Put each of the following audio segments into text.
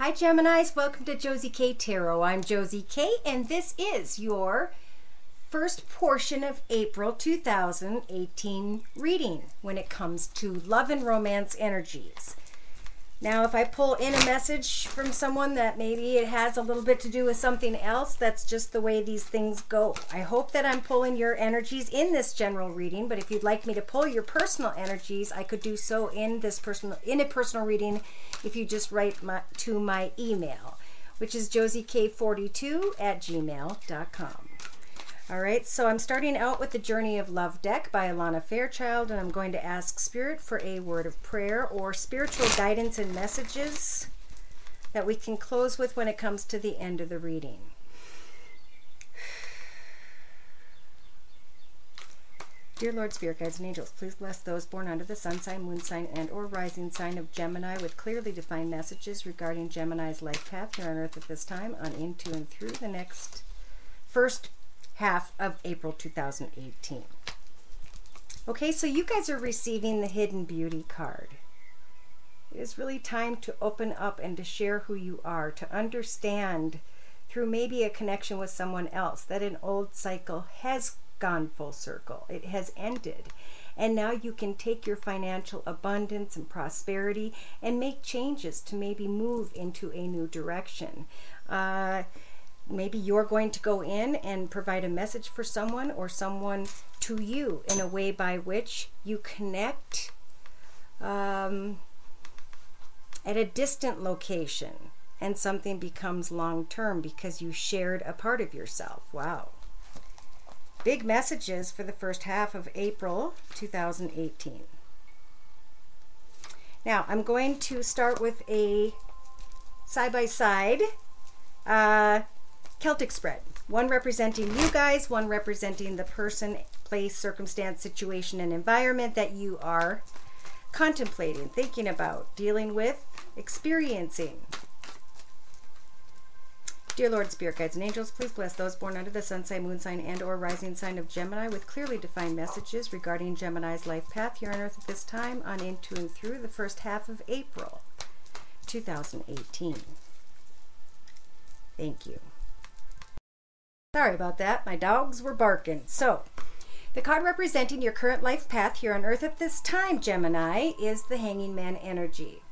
Hi Geminis, welcome to Josie K Tarot. I'm Josie K and this is your first portion of April 2018 reading when it comes to love and romance energies. Now if I pull in a message from someone that maybe it has a little bit to do with something else, that's just the way these things go. I hope that I'm pulling your energies in this general reading, but if you'd like me to pull your personal energies, I could do so in a personal reading if you just write to my email, which is josiek42@gmail.com. All right, so I'm starting out with the Journey of Love deck by Alana Fairchild, and I'm going to ask Spirit for a word of prayer or spiritual guidance and messages that we can close with when it comes to the end of the reading. Dear Lord, Spirit Guides and Angels, please bless those born under the sun sign, moon sign, and or rising sign of Gemini with clearly defined messages regarding Gemini's life path here on Earth at this time, on into and through the next first half of April 2018. Okay, so you guys are receiving the Hidden Beauty card. It is really time to open up and to share who you are, to understand through maybe a connection with someone else that an old cycle has gone full circle. It has ended. And now you can take your financial abundance and prosperity and make changes to maybe move into a new direction. Maybe you're going to go in and provide a message for someone or someone to you in a way by which you connect at a distant location and something becomes long-term because you shared a part of yourself. Wow. Big messages for the first half of April 2018. Now, I'm going to start with a side-by-side Celtic spread. One representing you guys, one representing the person, place, circumstance, situation, and environment that you are contemplating, thinking about, dealing with, experiencing. Dear Lord, Spirit Guides and Angels, please bless those born under the sun sign, moon sign, and or rising sign of Gemini with clearly defined messages regarding Gemini's life path here on Earth at this time, on into and through the first half of April 2018. Thank you. Sorry about that. My dogs were barking. So, the card representing your current life path here on Earth at this time, Gemini, is the Hanging Man energy.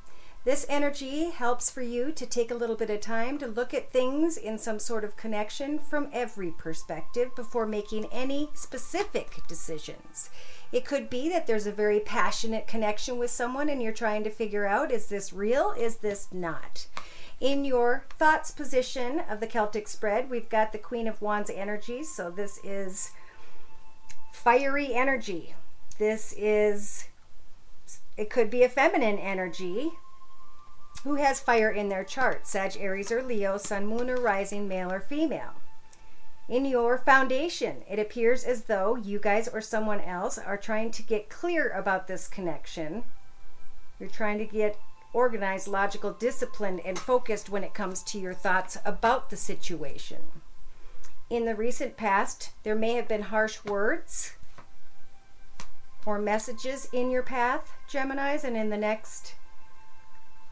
This energy helps for you to take a little bit of time to look at things in some sort of connection from every perspective before making any specific decisions. It could be that there's a very passionate connection with someone and you're trying to figure out, is this real? Is this not? In your thoughts position of the Celtic spread, we've got the Queen of Wands energy. So this is fiery energy. It could be a feminine energy who has fire in their chart. Sag, Aries, or Leo, Sun, Moon, or Rising, male or female. In your foundation, it appears as though you guys or someone else are trying to get clear about this connection. You're trying to get organized, logical, disciplined, and focused when it comes to your thoughts about the situation. In the recent past, there may have been harsh words or messages in your path, Geminis, and in the next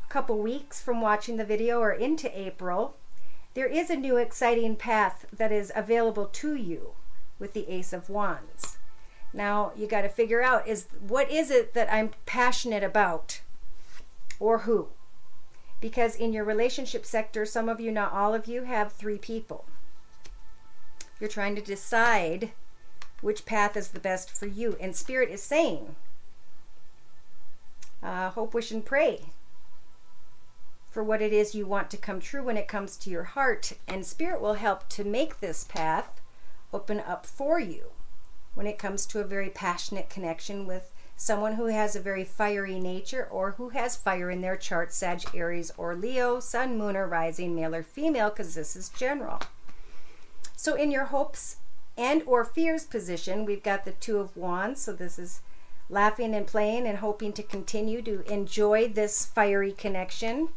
couple weeks from watching the video or into April, there is a new exciting path that is available to you with the Ace of Wands. Now, you got to figure out, what is it that I'm passionate about? Or who? Because in your relationship sector, some of you, not all of you, have 3 people. You're trying to decide which path is the best for you. And Spirit is saying, hope, wish, and pray for what it is you want to come true when it comes to your heart. And Spirit will help to make this path open up for you when it comes to a very passionate connection with someone who has a very fiery nature or who has fire in their chart, Sag, Aries, or Leo, Sun, Moon, or Rising, male or female, because this is general. So in your hopes and or fears position, we've got the Two of Wands. So this is laughing and playing and hoping to continue to enjoy this fiery connection.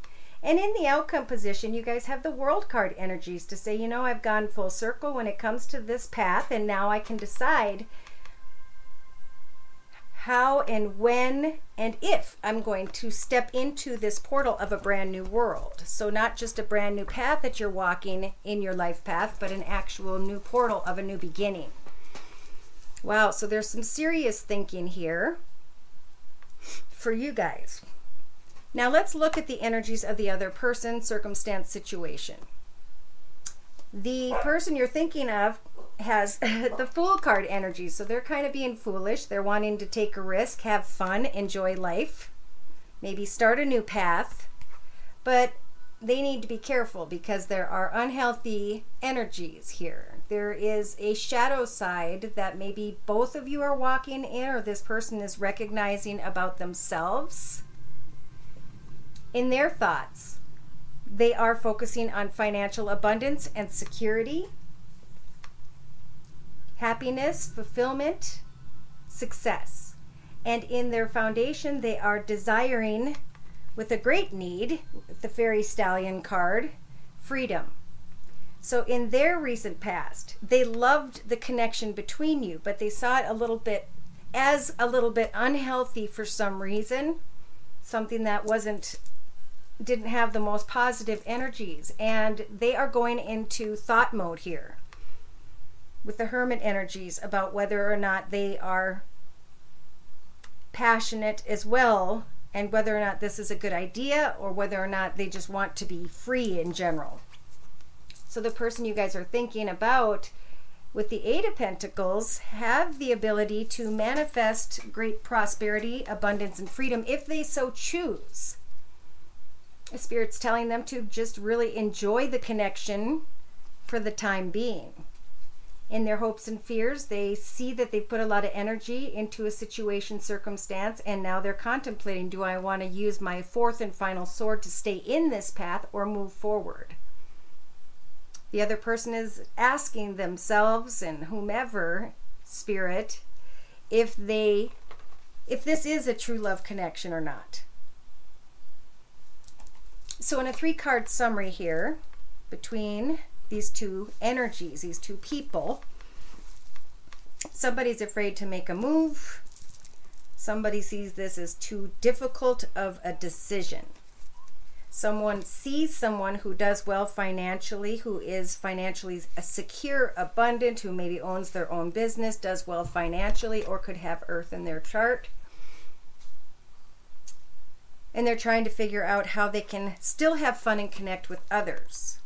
And in the outcome position, you guys have the World card energies to say, you know, I've gone full circle when it comes to this path, and now I can decide how and when and if I'm going to step into this portal of a brand new world. So not just a brand new path that you're walking in your life path, but an actual new portal of a new beginning. Wow, so there's some serious thinking here for you guys. Now let's look at the energies of the other person, circumstance, situation. The person you're thinking of has the Fool card energy, so they're kind of being foolish. They're wanting to take a risk, have fun, enjoy life, maybe start a new path, but they need to be careful because there are unhealthy energies here. There is a shadow side that maybe both of you are walking in, or this person is recognizing about themselves. In their thoughts, they are focusing on financial abundance and security, happiness, fulfillment, success. And in their foundation, they are desiring, with a great need, with the Fairy Stallion card, freedom. So in their recent past, they loved the connection between you, but they saw it a little bit unhealthy for some reason, something that didn't have the most positive energies, and they are going into thought mode here with the Hermit energies about whether or not they are passionate as well, and whether or not this is a good idea, or whether or not they just want to be free in general. So the person you guys are thinking about with the Eight of Pentacles have the ability to manifest great prosperity, abundance, and freedom if they so choose. The Spirit's telling them to just really enjoy the connection for the time being. In their hopes and fears, they see that they put a lot of energy into a situation, circumstance, and now they're contemplating, do I want to use my fourth and final sword to stay in this path or move forward? The other person is asking themselves and whomever, Spirit, if this is a true love connection or not. So in a 3-card summary here, between these two energies, these two people, somebody's afraid to make a move. Somebody sees this as too difficult of a decision. Someone sees someone who does well financially, who is financially secure, abundant, who maybe owns their own business, does well financially, or could have Earth in their chart. And they're trying to figure out how they can still have fun and connect with others.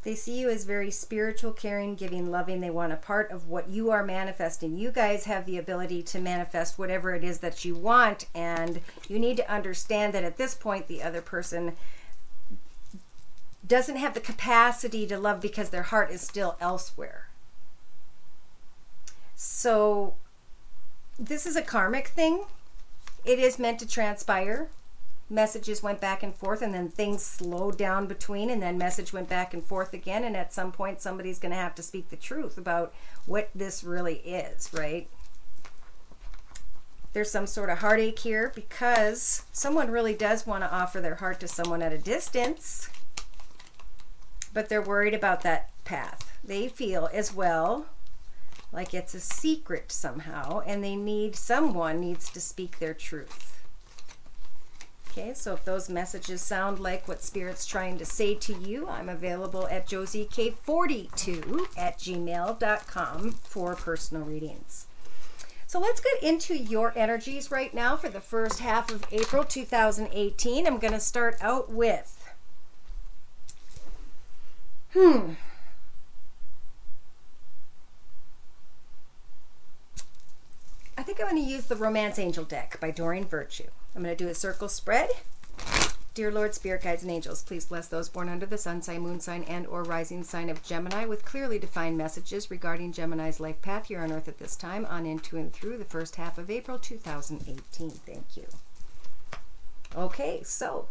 They see you as very spiritual, caring, giving, loving. They want a part of what you are manifesting. You guys have the ability to manifest whatever it is that you want, and you need to understand that at this point the other person doesn't have the capacity to love because their heart is still elsewhere. So this is a karmic thing. It is meant to transpire. Messages went back and forth, and then things slowed down between, and then message went back and forth again, and at some point somebody's going to have to speak the truth about what this really is, right? There's some sort of heartache here because someone really does want to offer their heart to someone at a distance, but they're worried about that path. They feel as well like it's a secret somehow, and someone needs to speak their truth. Okay, so if those messages sound like what Spirit's trying to say to you, I'm available at josiek42@gmail.com for personal readings. So let's get into your energies right now for the first half of April 2018. I'm going to start out with I think I'm going to use the Romance Angel deck by Doreen Virtue. I'm going to do a circle spread. Dear Lord, Spirit Guides and Angels, please bless those born under the sun sign, moon sign, and or rising sign of Gemini with clearly defined messages regarding Gemini's life path here on Earth at this time, on into and through the first half of April 2018. Thank you. Okay, so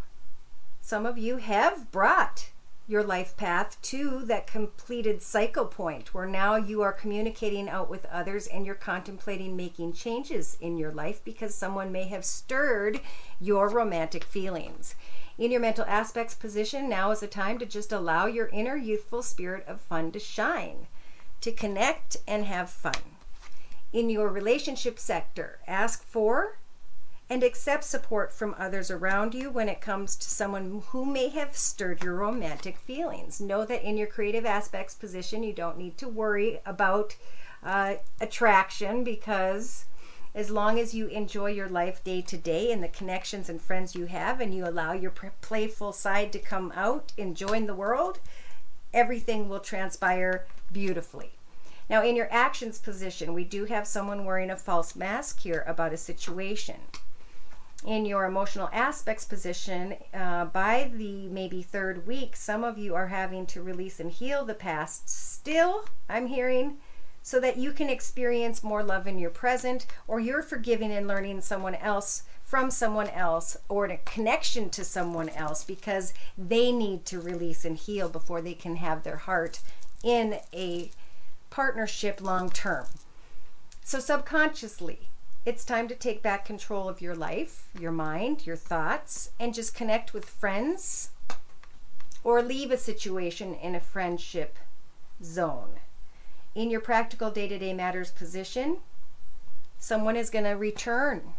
some of you have brought your life path to that completed cycle point where now you are communicating out with others and you're contemplating making changes in your life because someone may have stirred your romantic feelings. In your mental aspects position, now is the time to just allow your inner youthful spirit of fun to shine. to connect and have fun. In your relationship sector, ask for and accept support from others around you when it comes to someone who may have stirred your romantic feelings. Know that in your creative aspects position, you don't need to worry about attraction, because as long as you enjoy your life day to day and the connections and friends you have, and you allow your playful side to come out and join the world, everything will transpire beautifully. Now, in your actions position, we do have someone wearing a false mask here about a situation. In your emotional aspects position, by the maybe third week, some of you are having to release and heal the past still, I'm hearing, so that you can experience more love in your present, or you're forgiving and learning someone else from someone else, or a connection to someone else, because they need to release and heal before they can have their heart in a partnership long term. So subconsciously, it's time to take back control of your life, your mind, your thoughts, and just connect with friends, or leave a situation in a friendship zone. In your practical day-to-day matters position, someone is going to return,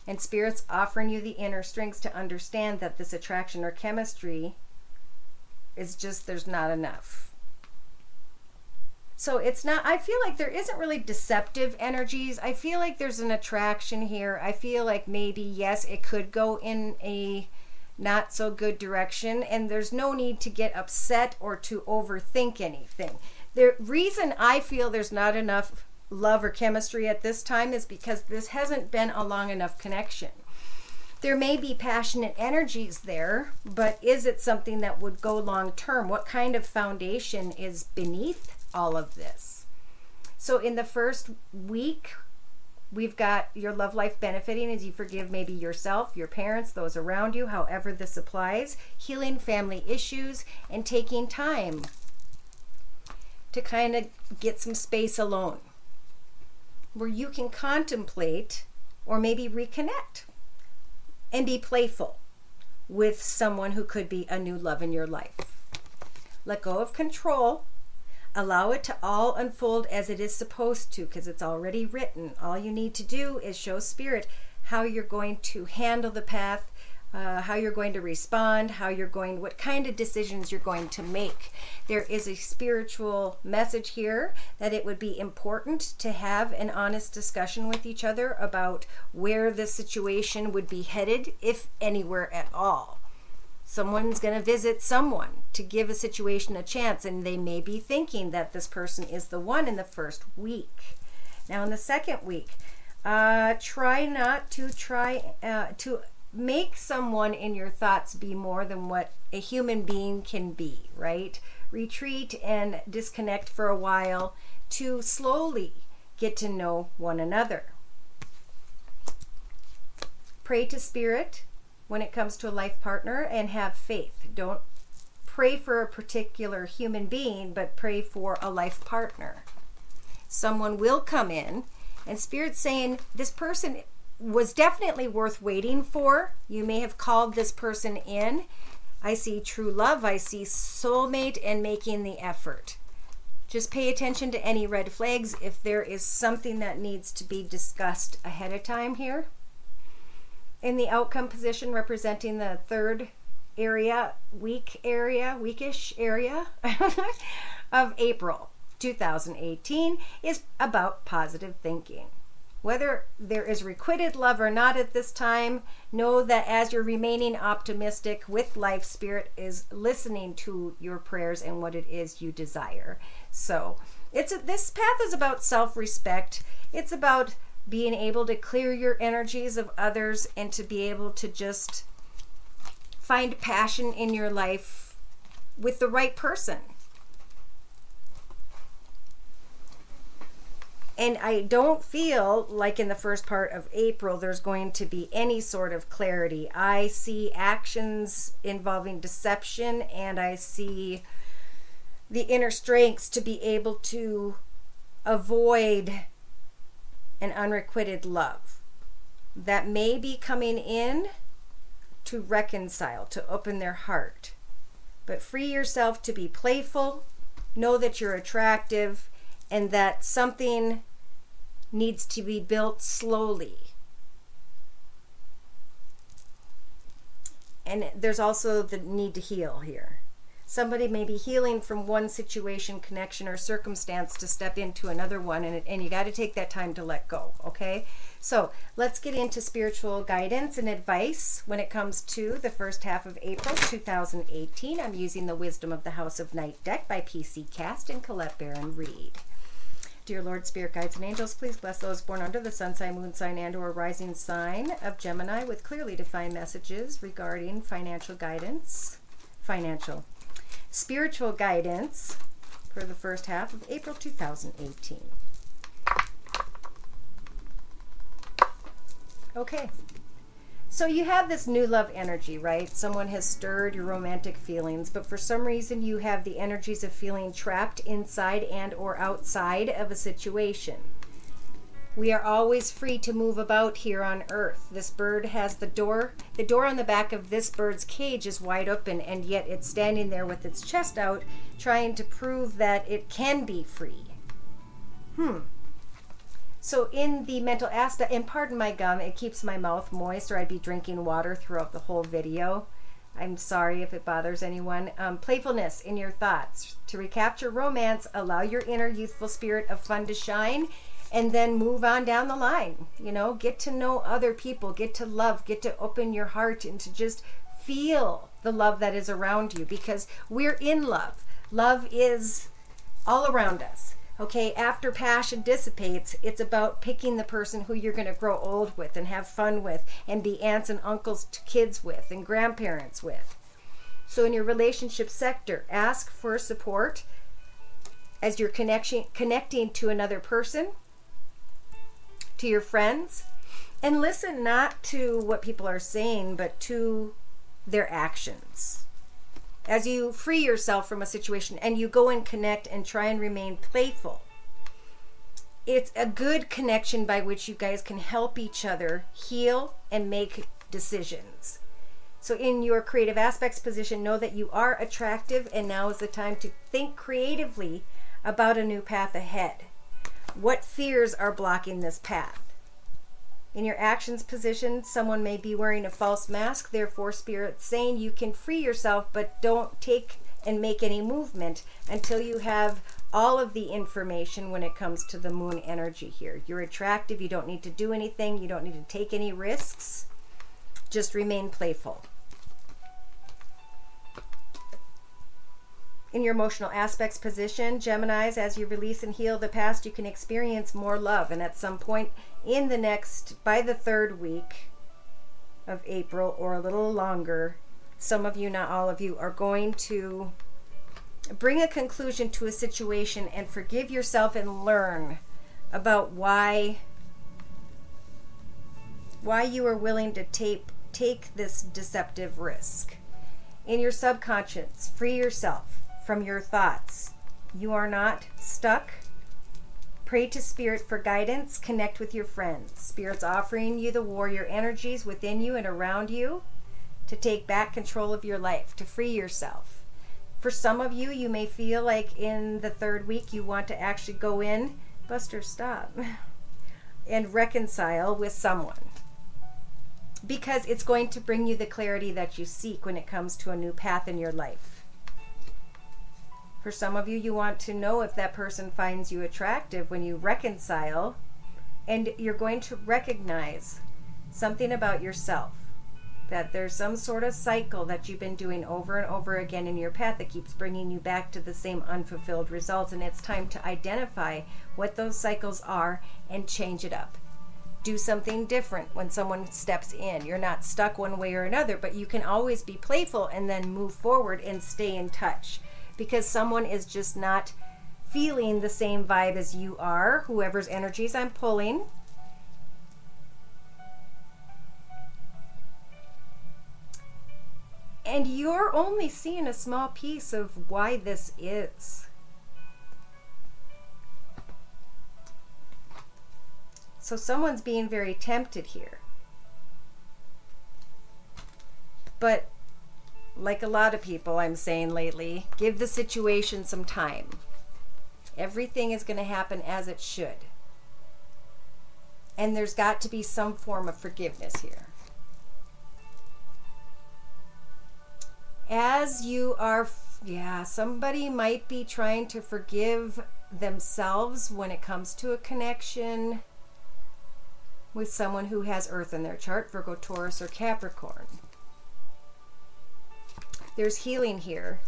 and Spirit's offering you the inner strength to understand that this attraction or chemistry is just, there's not enough. So it's not, I feel like there isn't really deceptive energies. I feel like there's an attraction here. I feel like maybe, yes, it could go in a not so good direction, and there's no need to get upset or to overthink anything. The reason I feel there's not enough love or chemistry at this time is because this hasn't been a long enough connection. There may be passionate energies there, but is it something that would go long term? What kind of foundation is beneath all of this? So in the first week, we've got your love life benefiting as you forgive maybe yourself, your parents, those around you, however this applies, healing family issues, and taking time to kind of get some space alone where you can contemplate or maybe reconnect and be playful with someone who could be a new love in your life. Let go of control. Allow it to all unfold as it is supposed to, because it's already written. All you need to do is show Spirit how you're going to handle the path, how you're going to respond, what kind of decisions you're going to make. There is a spiritual message here that it would be important to have an honest discussion with each other about where the situation would be headed, if anywhere at all. Someone's going to visit someone to give a situation a chance, and they may be thinking that this person is the one in the first week. Now in the second week, try not to make someone in your thoughts be more than what a human being can be, right? Retreat and disconnect for a while to slowly get to know one another. Pray to Spirit when it comes to a life partner, and have faith. Don't pray for a particular human being, but pray for a life partner. Someone will come in, and Spirit's saying this person was definitely worth waiting for. You may have called this person in. I see true love. I see soulmate and making the effort. Just pay attention to any red flags if there is something that needs to be discussed ahead of time here. In the outcome position, representing the third area, weekish area of April 2018, is about positive thinking. Whether there is requited love or not at this time, know that as you're remaining optimistic with life, Spirit is listening to your prayers and what it is you desire. So this path is about self-respect. It's about being able to clear your energies of others and to be able to just find passion in your life with the right person. And I don't feel like in the first part of April there's going to be any sort of clarity. I see actions involving deception, and I see the inner strengths to be able to avoid an unrequited love that may be coming in to reconcile, to open their heart. But free yourself to be playful, Know that you're attractive and that something needs to be built slowly. And there's also the need to heal here. Somebody may be healing from one situation, connection, or circumstance to step into another one, and you got to take that time to let go, okay? So let's get into spiritual guidance and advice when it comes to the first half of April 2018. I'm using the Wisdom of the House of Night deck by PC Cast and Colette Baron Reed. Dear Lord, Spirit Guides and Angels, please bless those born under the sun sign, moon sign, and or rising sign of Gemini with clearly defined messages regarding financial guidance, spiritual guidance for the first half of April 2018. Okay, so you have this new love energy, right? Someone has stirred your romantic feelings, but for some reason you have the energies of feeling trapped inside and or outside of a situation. We are always free to move about here on Earth. This bird has the door on the back of this bird's cage is wide open, and yet it's standing there with its chest out, trying to prove that it can be free. So in the mental aspect, and pardon my gum, it keeps my mouth moist, or I'd be drinking water throughout the whole video. I'm sorry if it bothers anyone. Playfulness in your thoughts. To recapture romance, allow your inner youthful spirit of fun to shine, and then move on down the line. You know, get to know other people, get to love, get to open your heart, and to just feel the love that is around you, because we're in love. Love is all around us. Okay, after passion dissipates, it's about picking the person who you're going to grow old with and have fun with and be aunts and uncles to kids with and grandparents with. So in your relationship sector, ask for support as you're connecting to another person, to your friends, and listen not to what people are saying, but to their actions. As you free yourself from a situation and you go and connect and try and remain playful, it's a good connection by which you guys can help each other heal and make decisions. So in your creative aspects position, know that you are attractive, and now is the time to think creatively about a new path ahead. What fears are blocking this path? In your actions position, someone may be wearing a false mask, therefore Spirit's saying you can free yourself, but don't take and make any movement until you have all of the information when it comes to the moon energy here. You're attractive, you don't need to do anything, you don't need to take any risks, just remain playful. In your emotional aspects position, Geminis, as you release and heal the past, you can experience more love. And at some point in the by the third week of April or a little longer, some of you, not all of you, are going to bring a conclusion to a situation and forgive yourself and learn about why you are willing to take this deceptive risk. In your subconscious, free yourself from your thoughts. You are not stuck. Pray to Spirit for guidance. Connect with your friends. Spirit's offering you the warrior energies within you and around you to take back control of your life, to free yourself. For some of you, you may feel like in the third week you want to actually go in, Buster, stop, and reconcile with someone, because it's going to bring you the clarity that you seek when it comes to a new path in your life. For some of you, you want to know if that person finds you attractive when you reconcile, and you're going to recognize something about yourself, that there's some sort of cycle that you've been doing over and over again in your path that keeps bringing you back to the same unfulfilled results, and it's time to identify what those cycles are and change it up. Do something different when someone steps in. You're not stuck one way or another, but you can always be playful and then move forward and stay in touch, because someone is just not feeling the same vibe as you are, whoever's energies I'm pulling. And you're only seeing a small piece of why this is. So someone's being very tempted here. But like a lot of people I'm saying lately, give the situation some time. Everything is going to happen as it should. And there's got to be some form of forgiveness here. As you are, somebody might be trying to forgive themselves when it comes to a connection with someone who has Earth in their chart, Virgo, Taurus, or Capricorn. There's healing here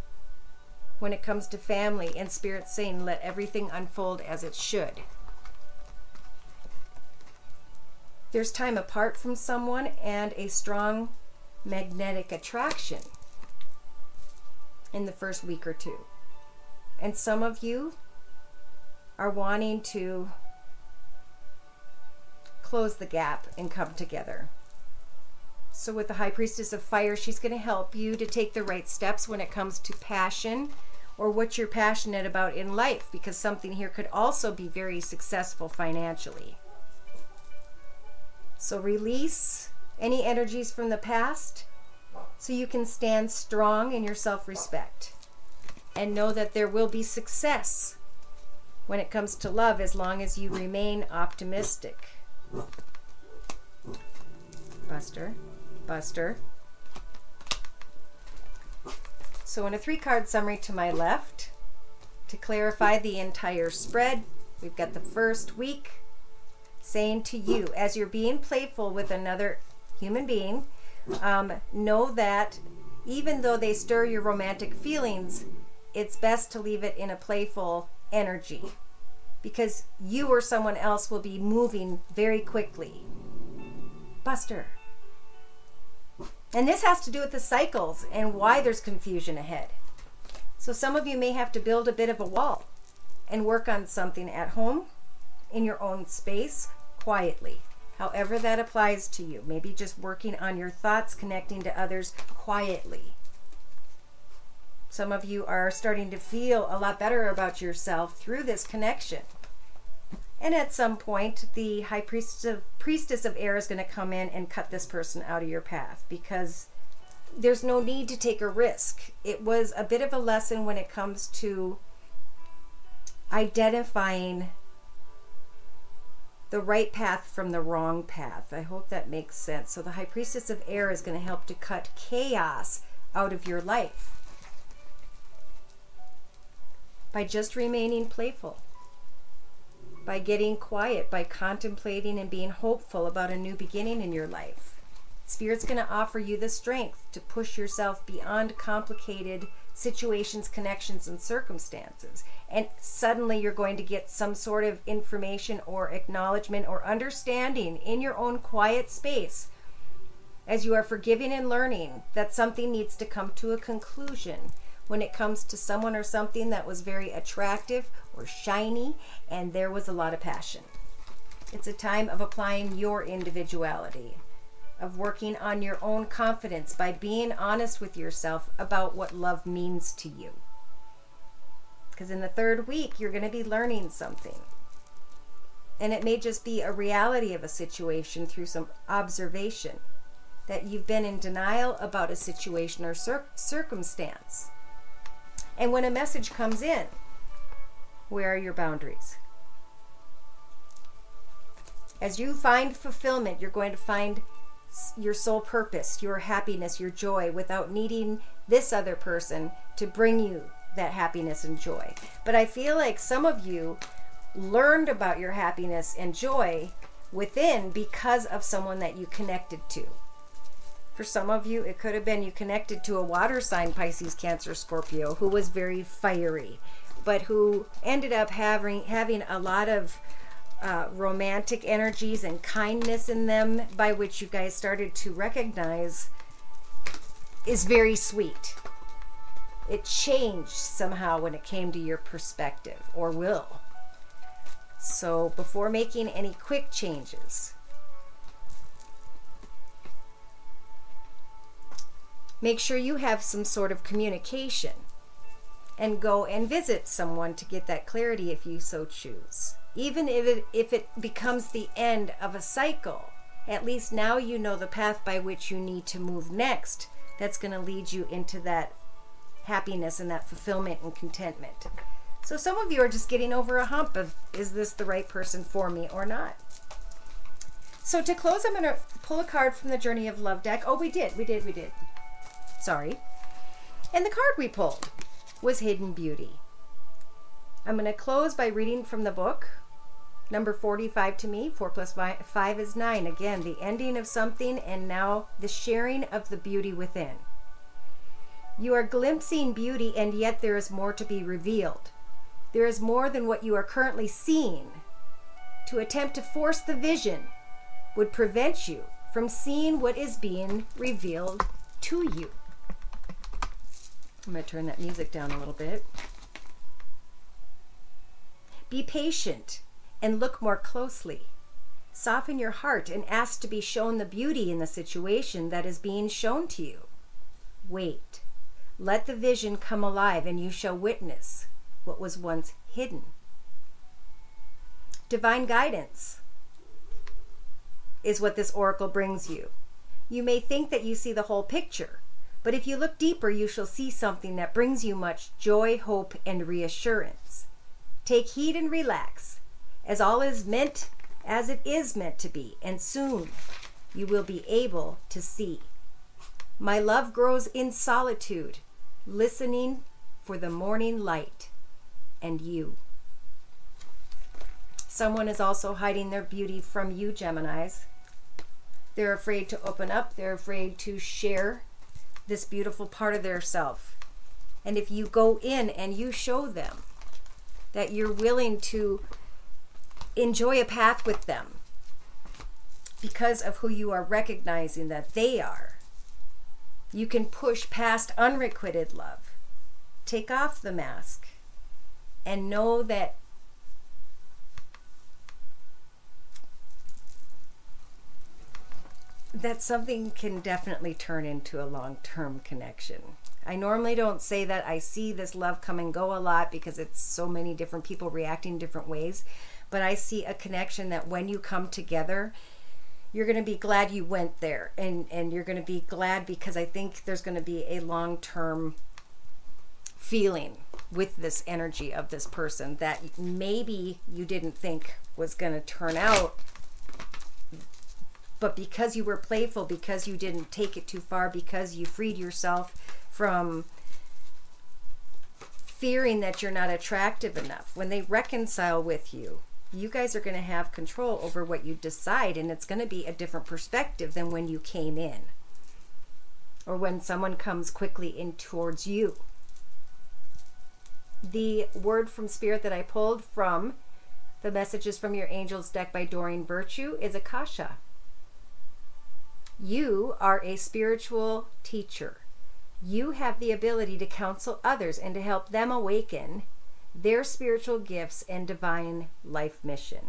when it comes to family, and Spirit saying, let everything unfold as it should. There's time apart from someone and a strong magnetic attraction in the first week or two. And some of you are wanting to close the gap and come together. So with the High Priestess of Fire, she's going to help you to take the right steps when it comes to passion or what you're passionate about in life, because something here could also be very successful financially. So release any energies from the past so you can stand strong in your self-respect and know that there will be success when it comes to love as long as you remain optimistic. Buster. So in a 3-card summary to my left, to clarify the entire spread, we've got the first week saying to you, as you're being playful with another human being, know that even though they stir your romantic feelings, it's best to leave it in a playful energy, because you or someone else will be moving very quickly. Buster. And this has to do with the cycles and why there's confusion ahead. So some of you may have to build a bit of a wall and work on something at home, in your own space, quietly. However that applies to you. Maybe just working on your thoughts, connecting to others quietly. Some of you are starting to feel a lot better about yourself through this connection. And at some point, the High Priestess of Air is going to come in and cut this person out of your path, because there's no need to take a risk. It was a bit of a lesson when it comes to identifying the right path from the wrong path. I hope that makes sense. So the High Priestess of Air is going to help to cut chaos out of your life by just remaining playful, by getting quiet, by contemplating and being hopeful about a new beginning in your life. Spirit's going to offer you the strength to push yourself beyond complicated situations, connections, and circumstances. And suddenly you're going to get some sort of information or acknowledgement or understanding in your own quiet space as you are forgiving and learning that something needs to come to a conclusion when it comes to someone or something that was very attractive or shiny, and there was a lot of passion. It's a time of applying your individuality, of working on your own confidence by being honest with yourself about what love means to you. Because in the third week, you're going to be learning something. And it may just be a reality of a situation through some observation, that you've been in denial about a situation or circumstance. And when a message comes in, where are your boundaries? As you find fulfillment, you're going to find your soul purpose, your happiness, your joy, without needing this other person to bring you that happiness and joy. But I feel like some of you learned about your happiness and joy within because of someone that you connected to. For some of you, it could have been you connected to a water sign, Pisces, Cancer, Scorpio, who was very fiery, but who ended up having a lot of romantic energies and kindness in them, by which you guys started to recognize is very sweet. It changed somehow when it came to your perspective, or will. So before making any quick changes, make sure you have some sort of communication and go and visit someone to get that clarity if you so choose. Even if it becomes the end of a cycle, at least now you know the path by which you need to move next. That's going to lead you into that happiness and that fulfillment and contentment. So some of you are just getting over a hump of, is this the right person for me or not? So to close, I'm going to pull a card from the Journey of Love deck. Oh, we did. Sorry. And the card we pulled was Hidden Beauty. I'm going to close by reading from the book. Number 45 to me, 4 plus 5 is 9. Again, the ending of something and now the sharing of the beauty within. You are glimpsing beauty, and yet there is more to be revealed. There is more than what you are currently seeing. To attempt to force the vision would prevent you from seeing what is being revealed to you. I'm going to turn that music down a little bit. Be patient and look more closely. Soften your heart and ask to be shown the beauty in the situation that is being shown to you. Wait. Let the vision come alive and you shall witness what was once hidden. Divine guidance is what this oracle brings you. You may think that you see the whole picture, but if you look deeper, you shall see something that brings you much joy, hope, and reassurance. Take heed and relax, as all is meant as it is meant to be, and soon you will be able to see. My love grows in solitude, listening for the morning light and you. Someone is also hiding their beauty from you, Geminis. They're afraid to open up. They're afraid to share this beautiful part of their self. And if you go in and you show them that you're willing to enjoy a path with them because of who you are recognizing that they are, you can push past unrequited love. Take off the mask and know that something can definitely turn into a long-term connection. I normally don't say that. I see this love come and go a lot because it's so many different people reacting different ways. But I see a connection that when you come together, you're going to be glad you went there. And you're going to be glad because I think there's going to be a long-term feeling with this energy of this person that maybe you didn't think was going to turn out. But because you were playful, because you didn't take it too far, because you freed yourself from fearing that you're not attractive enough, when they reconcile with you, you guys are going to have control over what you decide, and it's going to be a different perspective than when you came in or when someone comes quickly in towards you. The word from Spirit that I pulled from the Messages from Your Angels deck by Doreen Virtue is Akasha. You are a spiritual teacher. You have the ability to counsel others and to help them awaken their spiritual gifts and divine life mission.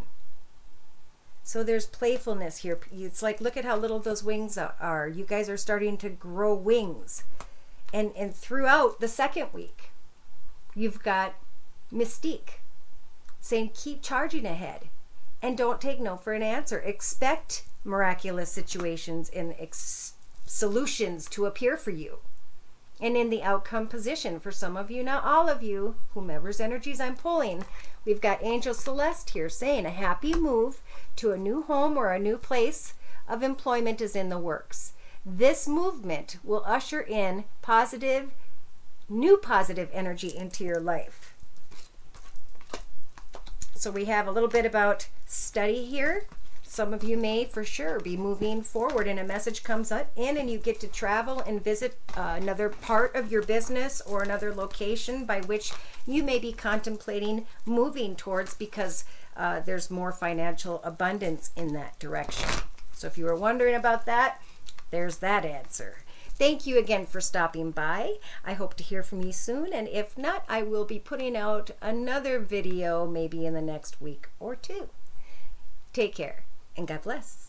So there's playfulness here. It's like, look at how little those wings are. You guys are starting to grow wings. And throughout the second week, you've got Mystique saying, keep charging ahead and don't take no for an answer. Expect miraculous situations and solutions to appear for you. And in the outcome position for some of you, not all of you, whomever's energies I'm pulling, we've got Angel Celeste here saying a happy move to a new home or a new place of employment is in the works. This movement will usher in new positive energy into your life. So we have a little bit about study here. Some of you may for sure be moving forward and a message comes in and you get to travel and visit another part of your business or another location by which you may be contemplating moving towards because there's more financial abundance in that direction. So if you were wondering about that, there's that answer. Thank you again for stopping by. I hope to hear from you soon, and if not, I will be putting out another video maybe in the next week or two. Take care. And God bless.